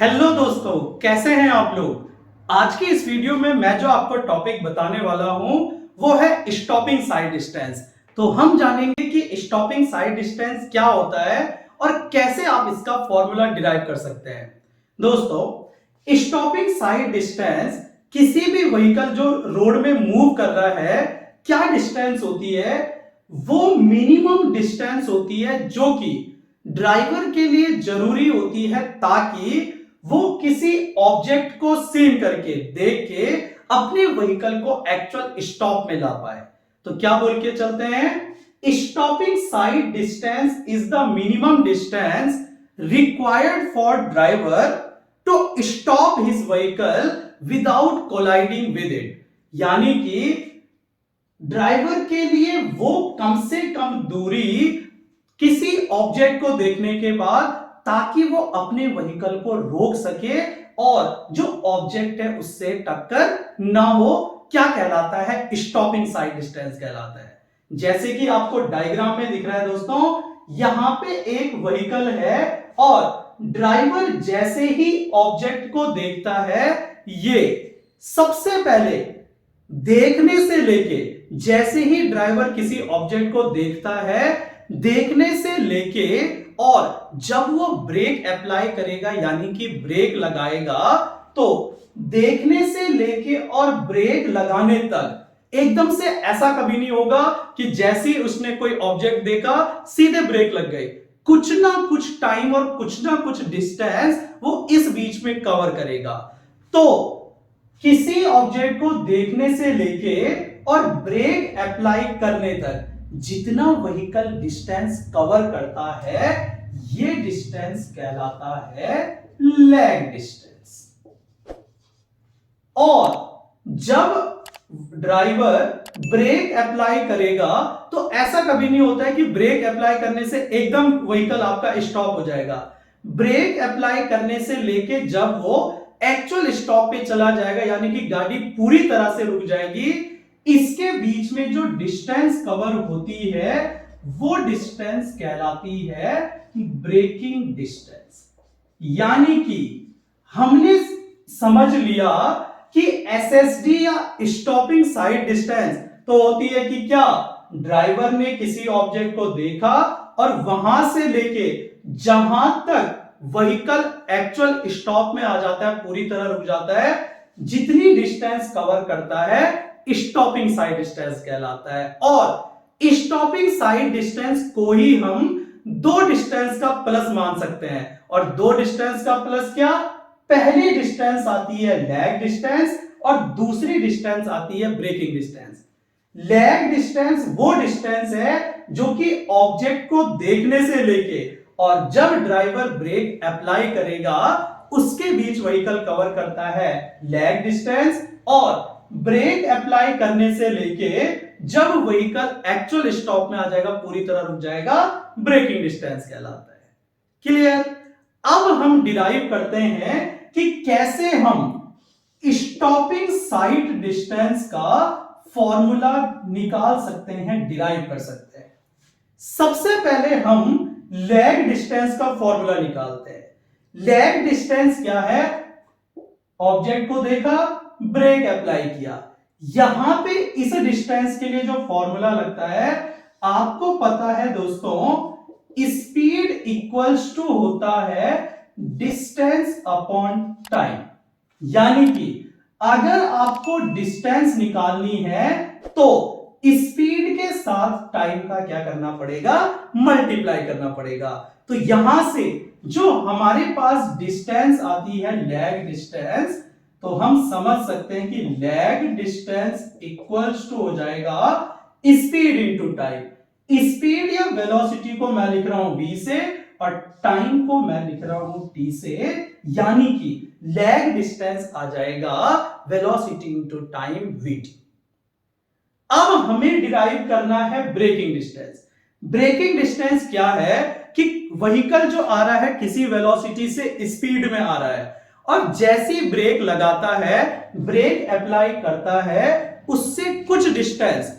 Hello दोस्तों, कैसे हैं आप लोग। आज की इस वीडियो में मैं जो आपको टॉपिक बताने वाला हूं वो है स्टॉपिंग साइड डिस्टेंस। तो हम जानेंगे कि स्टॉपिंग साइड डिस्टेंस क्या होता है और कैसे आप इसका फॉर्मूला डिराइव कर सकते हैं। दोस्तों, स्टॉपिंग साइड डिस्टेंस किसी भी व्हीकल जो रोड में मूव कर रहा है क्या डिस्टेंस होती है, वो मिनिमम डिस्टेंस होती है जो कि ड्राइवर के लिए जरूरी होती है ताकि वो किसी ऑब्जेक्ट को सीन करके देख के अपने व्हीकल को एक्चुअल स्टॉप में ला पाए। तो क्या बोल के चलते हैं, stopping sight distance is the minimum distance required for driver to stop his vehicle without colliding with it. यानी कि ड्राइवर के लिए वो कम से कम दूरी किसी ऑब्जेक्ट को देखने के बाद ताकि वो अपने व्हीकल को रोक सके और जो ऑब्जेक्ट है उससे टक्कर ना हो, क्या कहलाता है, स्टॉपिंग साइड डिस्टेंस कहलाता है। जैसे कि आपको डायग्राम में दिख रहा है दोस्तों, यहां पे एक व्हीकल है और ड्राइवर जैसे ही ऑब्जेक्ट को देखता है, ये सबसे पहले देखने से लेके, जैसे ही ड्राइवर किसी ऑब्जेक्ट को देखता है, देखने से लेके और जब वो ब्रेक अप्लाई करेगा यानी कि ब्रेक लगाएगा, तो देखने से लेके और ब्रेक लगाने तक एकदम से ऐसा कभी नहीं होगा कि जैसे ही उसने कोई ऑब्जेक्ट देखा सीधे ब्रेक लग गई। कुछ ना कुछ टाइम और कुछ ना कुछ डिस्टेंस वो इस बीच में कवर करेगा। तो किसी ऑब्जेक्ट को देखने से लेके और ब्रेक अप्लाई करने तक जितना व्हीकल डिस्टेंस कवर करता है, ये डिस्टेंस कहलाता है लैग डिस्टेंस। और जब ड्राइवर ब्रेक अप्लाई करेगा तो ऐसा कभी नहीं होता है कि ब्रेक अप्लाई करने से एकदम व्हीकल आपका स्टॉप हो जाएगा। ब्रेक अप्लाई करने से लेके जब वो एक्चुअल स्टॉप पे चला जाएगा यानी कि गाड़ी पूरी तरह से रुक जाएगी, इसके बीच में जो डिस्टेंस कवर होती है वो डिस्टेंस कहलाती है ब्रेकिंग डिस्टेंस। यानी कि हमने समझ लिया कि एसएसडी या स्टॉपिंग साइड डिस्टेंस तो होती है कि क्या ड्राइवर ने किसी ऑब्जेक्ट को देखा और वहां से लेके जहां तक व्हीकल एक्चुअल स्टॉप में आ जाता है, पूरी तरह रुक जाता है, जितनी डिस्टेंस कवर करता है स्टॉपिंग साइड डिस्टेंस कहलाता है। और स्टॉपिंग साइड डिस्टेंस को ही हम दो डिस्टेंस का प्लस मान सकते हैं। और दो डिस्टेंस का प्लस क्या, पहली डिस्टेंस आती है लैग डिस्टेंस और दूसरी डिस्टेंस आती है ब्रेकिंग डिस्टेंस। लैग डिस्टेंस वो डिस्टेंस है जो कि ऑब्जेक्ट को देखने से लेके और जब ड्राइवर ब्रेक अप्लाई करेगा उसके बीच व्हीकल कवर करता है लैग डिस्टेंस, और ब्रेक अप्लाई करने से लेके जब व्हीकल एक्चुअल स्टॉप में आ जाएगा, पूरी तरह रुक जाएगा, ब्रेकिंग डिस्टेंस कहलाता है। क्लियर। अब हम डिराइव करते हैं कि कैसे हम स्टॉपिंग साइड डिस्टेंस का फॉर्मूला निकाल सकते हैं, डिराइव कर सकते हैं। सबसे पहले हम लैग डिस्टेंस का फॉर्मूला निकालते हैं। लैग डिस्टेंस क्या है, ऑब्जेक्ट को देखा, ब्रेक अप्लाई किया। यहां पे इस डिस्टेंस के लिए जो फॉर्मूला लगता है आपको पता है दोस्तों, स्पीड इक्वल्स टू होता है डिस्टेंस अपॉन टाइम। यानी कि अगर आपको डिस्टेंस निकालनी है तो स्पीड के साथ टाइम का क्या करना पड़ेगा, मल्टीप्लाई करना पड़ेगा। तो यहां से जो हमारे पास डिस्टेंस आती है लैग डिस्टेंस, तो हम समझ सकते हैं कि लैग डिस्टेंस इक्वल्स टू हो जाएगा स्पीड इनटू टाइम। स्पीड या वेलोसिटी को मैं लिख रहा हूं v से और टाइम को मैं लिख रहा हूं t से, यानी कि लैग डिस्टेंस आ जाएगा वेलोसिटी इनटू टाइम vt। अब हमें डिराइव करना है ब्रेकिंग डिस्टेंस। ब्रेकिंग डिस्टेंस क्या है कि व्हीकल जो आ रहा है किसी वेलोसिटी से स्पीड में आ रहा है और जैसी ब्रेक लगाता है, ब्रेक अप्लाई करता है, उससे कुछ डिस्टेंस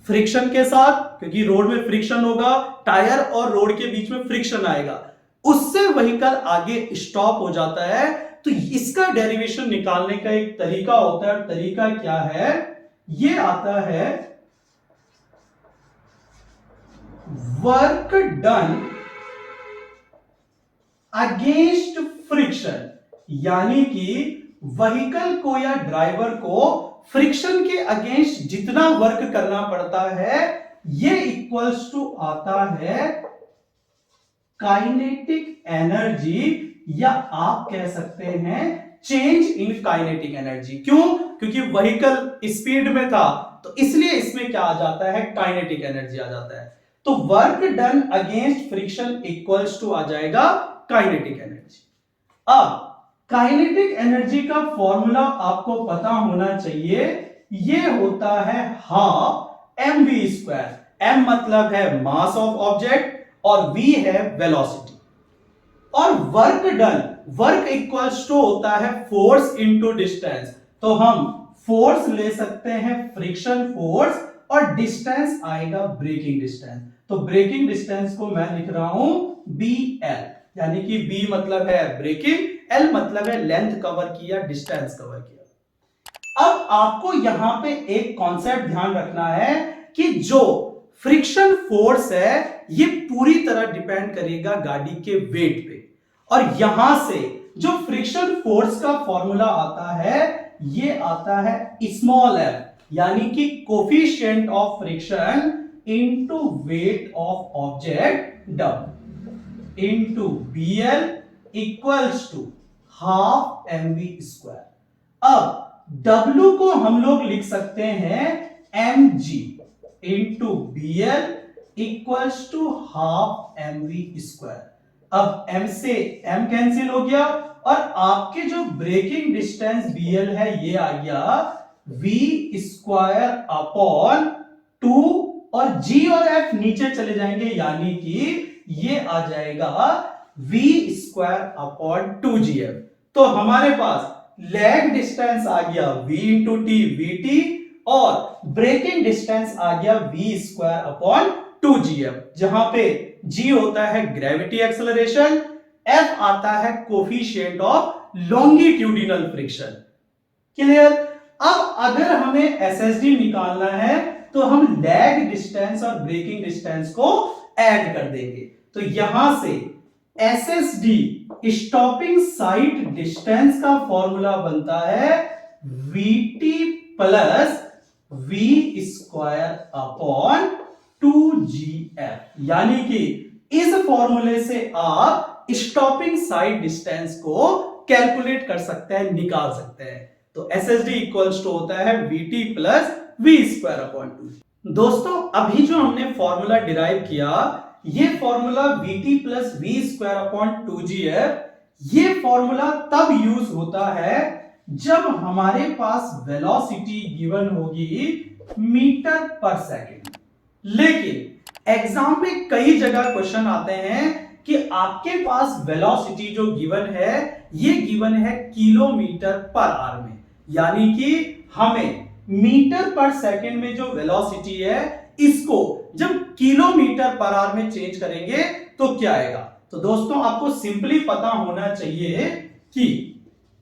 फ्रिक्शन के साथ, क्योंकि रोड में फ्रिक्शन होगा, टायर और रोड के बीच में फ्रिक्शन आएगा, उससे व्हीकल आगे स्टॉप हो जाता है। तो इसका डेरिवेशन निकालने का एक तरीका होता है, और तरीका क्या है, ये आता है वर्क डन अगेंस्ट फ्रिक्शन, यानी कि व्हीकल को या ड्राइवर को फ्रिक्शन के अगेंस्ट जितना वर्क करना पड़ता है, ये इक्वल्स टू आता है काइनेटिक एनर्जी, या आप कह सकते हैं चेंज इन काइनेटिक एनर्जी। क्यों? क्योंकि व्हीकल स्पीड में था, तो इसलिए इसमें क्या आ जाता है, काइनेटिक एनर्जी आ जाता है। तो work done against friction equals to आ जाएगा काइनेटिक एनर्जी। अब काइनेटिक एनर्जी का फॉर्मूला आपको पता होना चाहिए, ये होता है हाफ mv स्क्वायर। m मतलब है मास ऑफ ऑब्जेक्ट और v है वेलोसिटी। और work done, work equals to होता है फोर्स इनटू डिस्टेंस, तो हम फोर्स ले सकते हैं फ्रिक्शन फोर्स, और डिस्टेंस आएगा ब्रेकिंग डिस्टेंस। तो ब्रेकिंग डिस्टेंस को मैं लिख रहा हूं bl, यानी कि b मतलब है ब्रेकिंग, l मतलब है लेंथ कवर किया, डिस्टेंस कवर किया। अब आपको यहां पे एक कॉन्सेप्ट ध्यान रखना है कि जो फ्रिक्शन फोर्स है ये पूरी तरह डिपेंड करेगा गाड़ी के वेट पे, और यहां से जो फ्रिक्शन फोर्स का फॉर्मूला आता है ये आता है स्मॉल f, यानी कि coefficient of friction into weight of object w into bl equals to half mv square. अब w को हम लोग लिख सकते हैं mg into bl equals to half mv square. अब m से m कैंसिल हो गया, और आपके जो ब्रेकिंग डिस्टेंस bl है ये आ गया v स्क्वायर अपॉन 2, और g और f नीचे चले जाएंगे, यानी कि ये आ जाएगा v स्क्वायर अपॉन 2gf। तो हमारे पास लैग डिस्टेंस आ गया v इंटू टी vt, और ब्रेकिंग डिस्टेंस आ गया v स्क्वायर अपॉन 2gf, जहां पे g होता है ग्रेविटी एक्सेलरेशन, f आता है coefficient of longitudinal friction. Clear? अब अगर हमें SSD निकालना है तो हम लैग डिस्टेंस और ब्रेकिंग डिस्टेंस को ऐड कर देंगे। तो यहां से SSD स्टॉपिंग साइट डिस्टेंस का फॉर्मूला बनता है Vt plus v square upon 2gf, यानी कि इस फॉर्मूले से आप स्टॉपिंग साइट डिस्टेंस को कैलकुलेट कर सकते हैं, निकाल सकते हैं। तो SSD इक्वल्स टू होता है Vt plus v square upon 2। दोस्तों अभी जो हमने फॉर्मूला डिराइव किया, ये formula Vt plus v square upon 2gf, ये फॉर्मूला तब यूज होता है जब हमारे पास वेलोसिटी गिवन होगी मीटर पर सेकंड। लेकिन एग्जाम में कई जगह क्वेश्चन आते हैं कि आपके पास वेलोसिटी जो गिवन है ये गिवन है किलोमीटर पर आवर में, यानी कि हमें मीटर पर सेकंड में जो वेलोसिटी है इसको जब किलोमीटर पर आवर में चेंज करेंगे तो क्या आएगा। तो दोस्तों आपको सिंपली पता होना चाहिए कि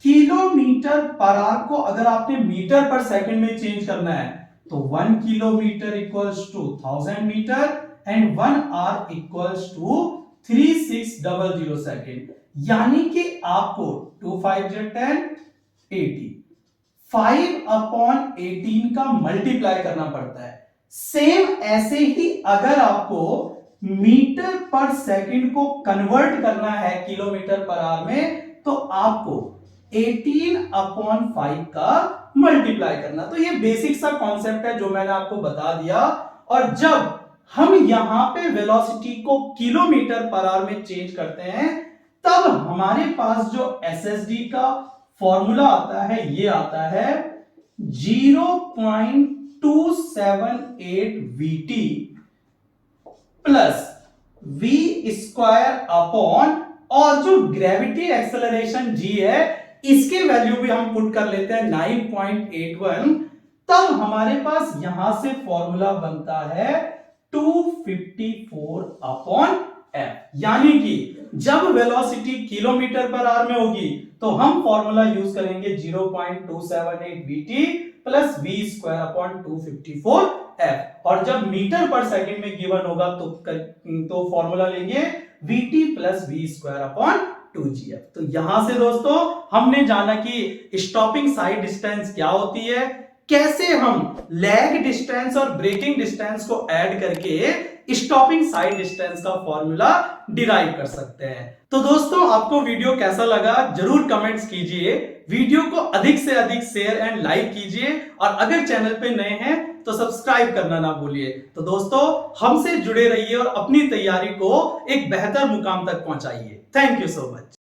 किलोमीटर पर आवर को अगर आपने मीटर पर सेकंड में चेंज करना है तो 1 kilometre equals to 1000 metre and 1 hour equals to 3600 second, यानी कि आपको 2 5 10 80 5 अपॉन 18 का मल्टीप्लाई करना पड़ता है। सेम ऐसे ही अगर आपको मीटर पर सेकंड को कन्वर्ट करना है किलोमीटर पर आवर में तो आपको 18 अपॉन 5 का मल्टीप्लाई करना। तो ये बेसिक सा कॉन्सेप्ट है जो मैंने आपको बता दिया। और जब हम यहां पे वेलोसिटी को किलोमीटर पर आवर में चेंज करते हैं तब हमारे पास जो SSD का फॉर्मूला आता है ये आता है 0.278 Vt plus v square upon, और जो ग्रेविटी एक्सेलरेशन g है इसके वैल्यू भी हम पुट कर लेते हैं 9.81, तब हमारे पास यहां से फॉर्मूला बनता है 254 अपॉन एफ। यानी कि जब वेलोसिटी किलोमीटर पर आवर में होगी तो हम फॉर्मूला यूज करेंगे 0.278 VT plus V square upon 254 F, और जब मीटर पर सेकंड में गिवन होगा तो फॉर्मूला लेंगे VT plus V square upon 2gf। तो यहां से दोस्तों हमने जाना कि स्टॉपिंग साइड डिस्टेंस क्या होती है, कैसे हम लैग डिस्टेंस और ब्रेकिंग डिस्टेंस को ऐड करके स्टॉपिंग साइड डिस्टेंस का फॉर्मूला डिराइव कर सकते हैं। तो दोस्तों आपको वीडियो कैसा लगा जरूर कमेंट्स कीजिए, वीडियो को अधिक से अधिक शेयर एंड लाइक कीजिए, और अगर चैनल पे नए हैं तो सब्सक्राइब करना ना भूलिए। तो दोस्तों हमसे जुड़े रहिए और अपनी तैयारी को एक बेहतर मुकाम तक पहुंचाइए। Thank you so much.